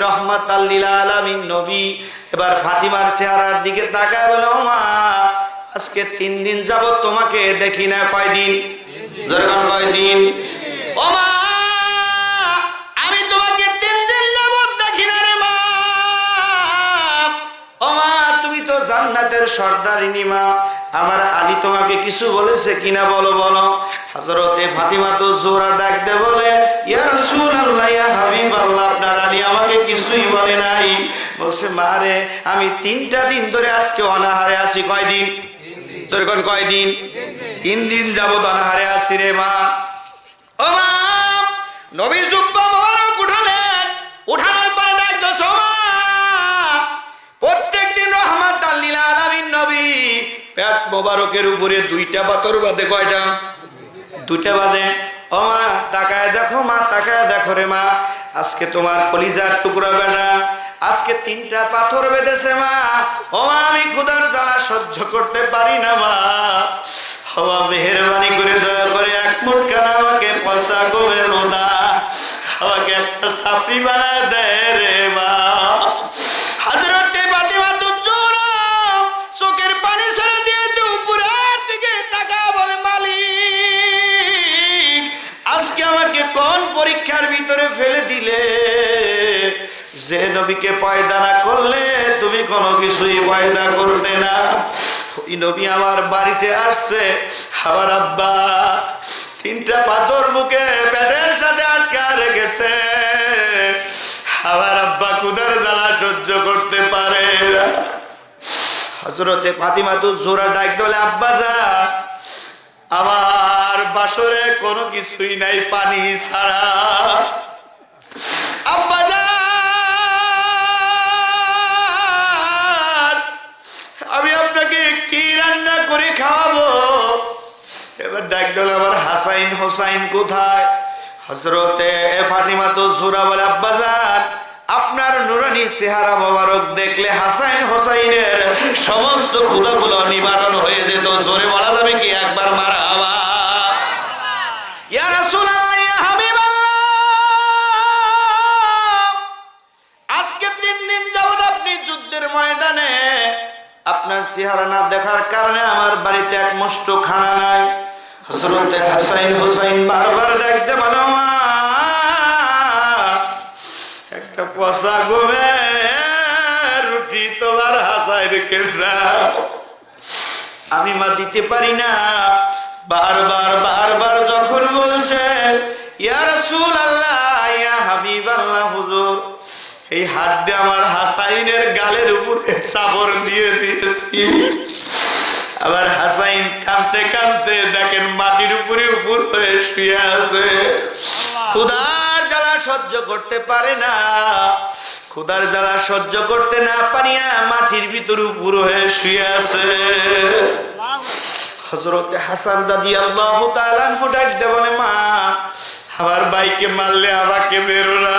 রহমাতাল লিল আলামিন নবী এবার ফাতিমার চেহারার দিকে তাকায় বলে, ও মা, আজকে 3 দিন যাবত তোমাকে দেখি না। কয়দিন? যখন কয়দিন? ও মা, আমি তোমাকে 3 দিন যাবত দেখি না রে মা। ও মা, তুমি তো জান্নাতের সর্দারিনী মা, আমার আলী তোমাকে কিছু বলেছে কিনা বলো বলো। হযরতে ফাতিমা তো জোরা ডাক দে বলে, ইয়া রাসূলুল্লাহ, ইয়া হাবিবাল্লাহ, আপনার আলী আমাকে কিছুই বলে নাই। বলছে, মা রে, আমি 3টা দিন ধরে আজকে অনাহারে আছি। কয়দিন? তোর কোন কয়দিন? 3 দিন যাবত অনাহারে আছি রে মা। ও মা, নবী জুব্বা মোবারক উঠালেন, উঠানোর পরে ডাক দছ, ও মা, প্রত্যেকদিন রহমাতাল লিল আলামিন নবী পেট মোবারকের উপরে 2টা পাথর বাঁধে। কয়টা? 2টা বাঁধে। ও মা, তাকায় দেখো মা, তাকায় দেখো রে মা, আজকে তোমার কলিজার টুকরা বেটা আজকে 3টা পাথর বেঁধেছে মা। ও মা, আমি ক্ষুধার জ্বালা সহ্য করতে পারি না মা। ও মা, মেহেরবানি করে দয়া করে 1 মুঠখানা আমাকে পচা গমের রোদা, আমাকে একটা সাপড়ি বানায় দেয় রে মা। হযরতে ফাতিমা তো জোরা চোখের পানি ছেড়ে দিয়ে উপরের দিকে তাকা বলে, মালিক, আজকে আমাকে কোন পরীক্ষার ভিতরে ফেলে দিলে? যে নবীকে পয়দা না করলে তুমি কোনো কিছুই পয়দা করতে না। ওই নবী আমার বাড়িতে আসছে, আমার আব্বা 3টা পাথর বুকে পেটের সাথে আটকা রেখেছে। আমার আব্বা ক্ষুধার জ্বালা সহ্য করতে পারে না। হযরতে ফাতিমা তো জোরা ডাক দলে, আব্বা যা, আমার বাসরে কোনো কিছুই নাই পানি ছাড়া। আব্বা যা, আমি আপনাকে কি রান্না করে খাওয়াবো? এবার ডাক দলে, আমার হাসাইন হোসাইন কোথায়? হযরতে ফাতিমা তো জোরা বলে, আব্বা যান, আপনার নুরানি চেহারা মোবারক দেখলে হাসাইন হোসাইনের সমস্ত ক্ষুধাগুলো নিবারণ হয়ে যেত। জোরে বলা যাবে কি একবার মারহাবা? ইয়া রাসূলুল্লাহ, ইয়া হাবিবাল্লাহ, আজকে 3 দিন যাবত আপনি যুদ্ধের ময়দানে, আপনার চেহারা না দেখার কারণে আমার বাড়িতে 1 মুষ্ঠ খানা নাই। হযরতে হাসাইন হোসাইন বারবার ডাকতে বলে, মা, একটা পচা গমের রুটি তোমার হাসাইনকে দাও। আমি মা দিতে পারি না। বারবার বারবার যখন বলছে, ইয়া রাসূলুল্লাহ, ইয়া হাবিবাল্লাহ, হুজুর, এই হাত দিয়ে আমার হাসাইনের গালের উপরে চাপড় দিয়ে দিয়েছি। আবার হাসাইন কাঁদতে কাঁদতে দেখেন মাটির উপরে উপর হয়ে শুয়ে আছে। ক্ষুধার জ্বালা সহ্য করতে পারে না, ক্ষুধার জ্বালা সহ্য করতে না পারিয়া মাটির ভিতর উপর হয়ে শুয়ে আছে। হযরতে হাসান রাদিয়াল্লাহু তাআলা আনহু ডাক দিয়ে বলে, মা, আমার ভাইকে মারলে আমাকে মেরো না।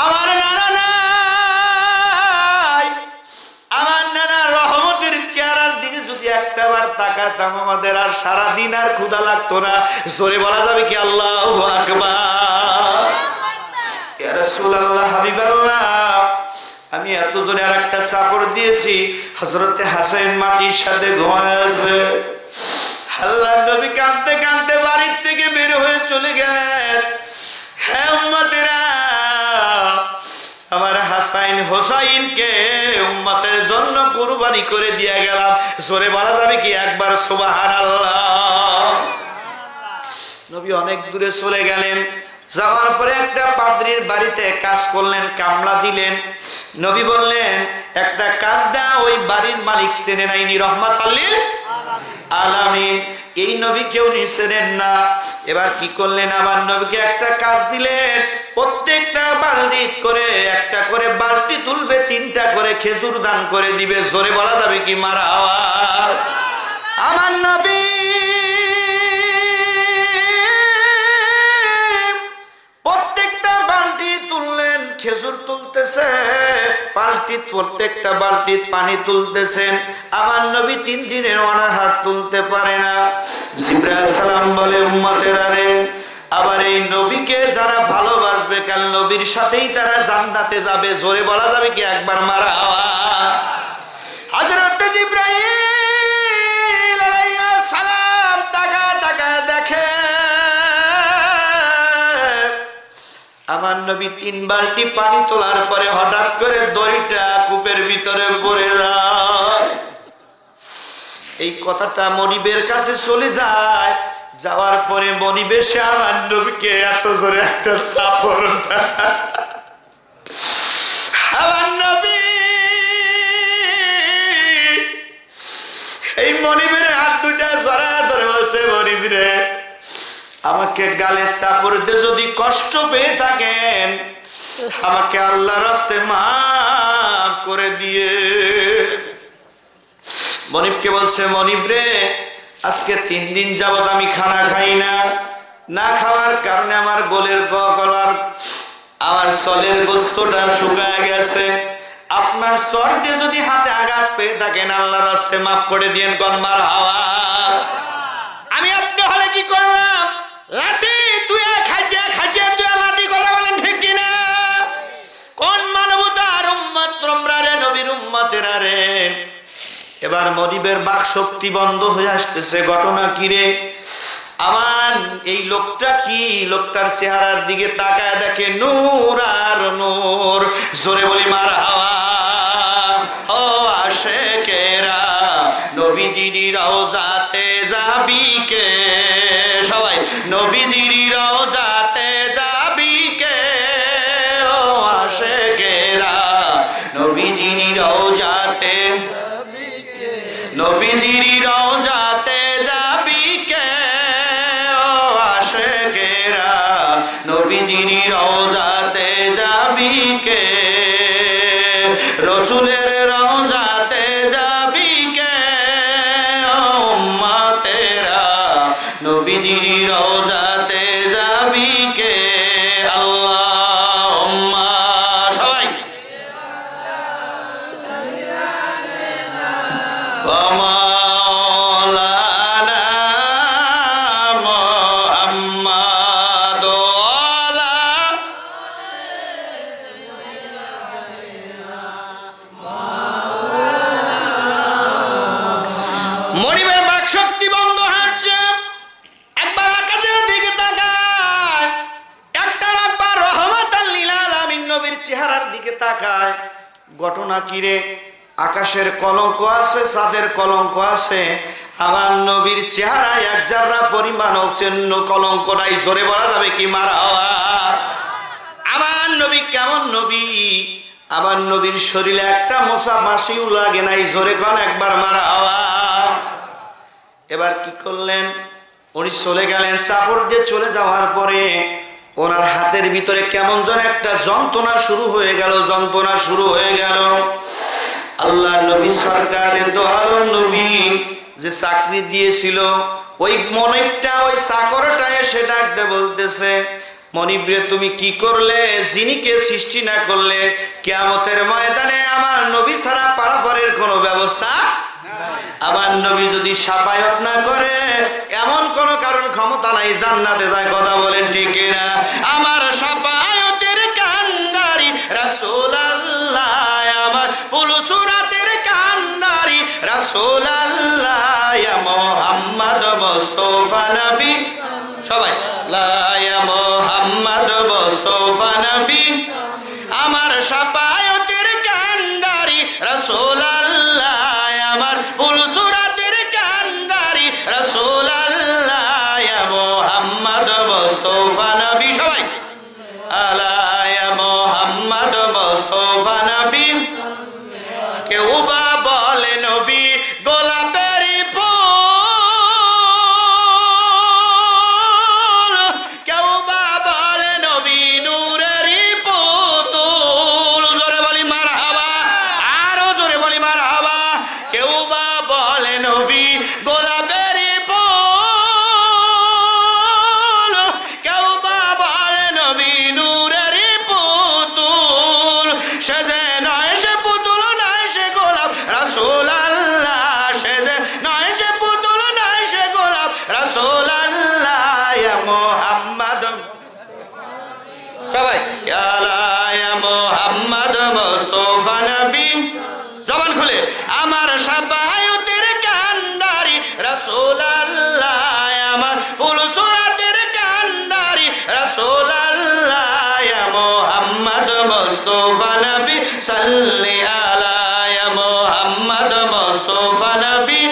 আমার নানা নাই, আমার নানা রহমতের চেহারার দিকে যদি একটাবার তাকাতাম, আমাদের আর সারাদিন আর ক্ষুধা লাগতো না। জোরে বলা যাবে কি আল্লাহু আকবার? ইয়া রাসূলুল্লাহ, হাবিবাল্লাহ, আমি এত জোরে আর একটা চাপড় দিয়েছি, হযরতে হাসান মাটির সাথে ঘুমায় আছে। আল্লাহর নবী কাঁদতে কাঁদতে বাড়ির থেকে বের হয়ে চলে গেলেন। হে উম্মতেরা, আমার হাসাইন হোসাইনকে উম্মতের জন্য কুরবানি করে দিয়ে গেলাম। জোরে বলা যাবে কি একবার সুবহানাল্লাহ? নবী অনেক দূরে চলে গেলেন। যাওয়ার পরে একটা পাদ্রীর বাড়িতে কাজ করলেন, কামলা দিলেন। নবী বললেন, একটা কাজ দাও, ওই বাড়ির মালিক চেনে নাইনি রহমাতাল লিল আলামিন, এই নবী কেউ চেনেন না। এবার কি করলেন, আমার নবীকে একটা কাজ দিলেন, প্রত্যেকটা বালতি করে একটা করে বালতি তুলবে, 3টা করে খেজুর দান করে দিবে। জোরে বলা যাবে কি মারহাবা? আমার নবী প্রত্যেকটা বালতি তুললেন, খেজুর তুলতেছে, প্রত্যেকটা বালতির পানি তুলতেছেন। আমার নবী 3 দিনের অনাহার তুলতে পারে না। জিবরাইল সালাম বলে, উম্মতেরা রে, আবার এই নবীকে যারা ভালোবাসবে কাল নবীর সাথেই তারা জান্নাতে যাবে। জোরে বলা যাবে কি একবার মারহাবা। হযরত জিবরাইল আলাইহিস সালাম তাকা দেখে আমার নবী 3 বালতি পানি তোলার পরে হঠাৎ করে দড়িটা কূপের ভিতরে পড়ে যায়। এই কথাটা মনিবের কাছে চলে যায়। যাওয়ার পরে মনিবে সে আমার নবীকে এত জোরে একটা চাপড় দেয়। আমার নবী এই মনিবের হাত দুটা জড়া ধরে বলছে, মনিব রে, আমাকে গালে চাপড় দিয়ে যদি কষ্ট পেয়ে থাকেন আমাকে আল্লাহর রাস্তায় মাফ করে দিয়ে। মনিবকে বলছে, মনিব রে, আজকে 3 দিন যাবত আমি খানা খাই না খাওয়ার কারণে আমার গোলের গলার আমার সলের গোস্তটা শুকায় গেছে। আপনার সর দিয়ে যদি হাতে আঘাত পেয়ে থাকেন আল্লাহর রাস্তায় মাফ করে দিয়েন। কোন মারহাবা। আমি আপনি হলে কি করলাম? লাঠি তুই খাইতে তুই লাঠি কথা বলেন ঠিক কিনা? কোন মানবতার উম্মত তোমরা রে, নবীর উম্মতেরা রে। এবার মনিবের বাক শক্তি বন্ধ হয়ে আসতেছে। ঘটনা কি রে? আমার এই লোকটা কি? লোকটার চেহারার দিকে তাকায় দেখে নূর আর নূর। জোরে বলি মারহাবা। ও আশিকেরা নবীজির রওজাতে যাবি কে? সবাই নবীজির রওজাতে যাবি কে? ও আশিকেরা নবীজির রওজাতে নবীজির রওজাতে যাবি কে? ও আশিকেরা নবীজির রওজাতে যাবি কে? রাসূলের রওজাতে যাবি কে? ও উম্মতেরা নবীজির রওজাতে যাবি কে? আল্লাহুম্মা সবাই মাওলানা মুহাম্মদ মনিবের বাক শক্তি বন্ধ হচ্ছে। একবার আকাশের দিকে তাকায়, একবার রহমাতাল লিল আলামিন নবীর চেহারার দিকে তাকায়। ঘটনা কি রে? আকাশের কলঙ্ক আছে, চাঁদের কলঙ্ক আছে, আমার নবীর চেহারায় এক জাররা পরিমাণ চিহ্ন কলঙ্ক নাই। জোরে বলা যাবে কি মারহাবা। আমার নবী কেমন নবী? আমার নবীর শরীরে একটা মশা মাছিও লাগে নাই। জোরে কোন একবার মারহাবা। এবার কি করলেন? উনি চলে গেলেন। চাপড় দিয়ে চলে যাওয়ার পরে ওনার হাতের ভিতরে কেমন যেন একটা যন্ত্রণা শুরু হয়ে গেল। আল্লাহ নবী সরকারের দোয়ার নবী যে চাকরি দিয়েছিল ওই মনিবটা, ওই চাকরটা এসে ডাকতে বলতেছে, মনিব রে, তুমি কি করলে? যিনিকে সৃষ্টি না করলে কিয়ামতের ময়দানে আমার নবী ছাড়া পারাপারের কোনো ব্যবস্থা আমার নবী যদি শাফায়াত না করে এমন কোন কারণ ক্ষমতা নাই জান্নাতে যায়। কথা বলেন ঠিক না? আমার শাফায়াতের কান্ডারি রাসূলুল্লাহ, আমার পুলসুরাতের কান্ডারি রাসূলুল্লাহ, ইয়া মুহাম্মদ মুস্তাফা নবী। সবাই লা ইয়া মুহাম্মদ মুস্তাফা নবী, আমার শাফায়াতের কান্ডারি রাসূলুল্লাহ, আমার পুলসুরাতের কান্ডারি রাসূলুল্লাহ, ইয়া মুহাম্মদ মুস্তাফা নবী। সবাই জবান খুলে আমার সাফায়াতের কান্ডারি রাসূলুল্লাহ আমার ফুলসুরাতের কান্ডারি রাসূলুল্লাহ ইয়া মুহাম্মদ মুস্তাফা নবী সাল্লি আলা ইয়া মুহাম্মদ মুস্তাফা নবী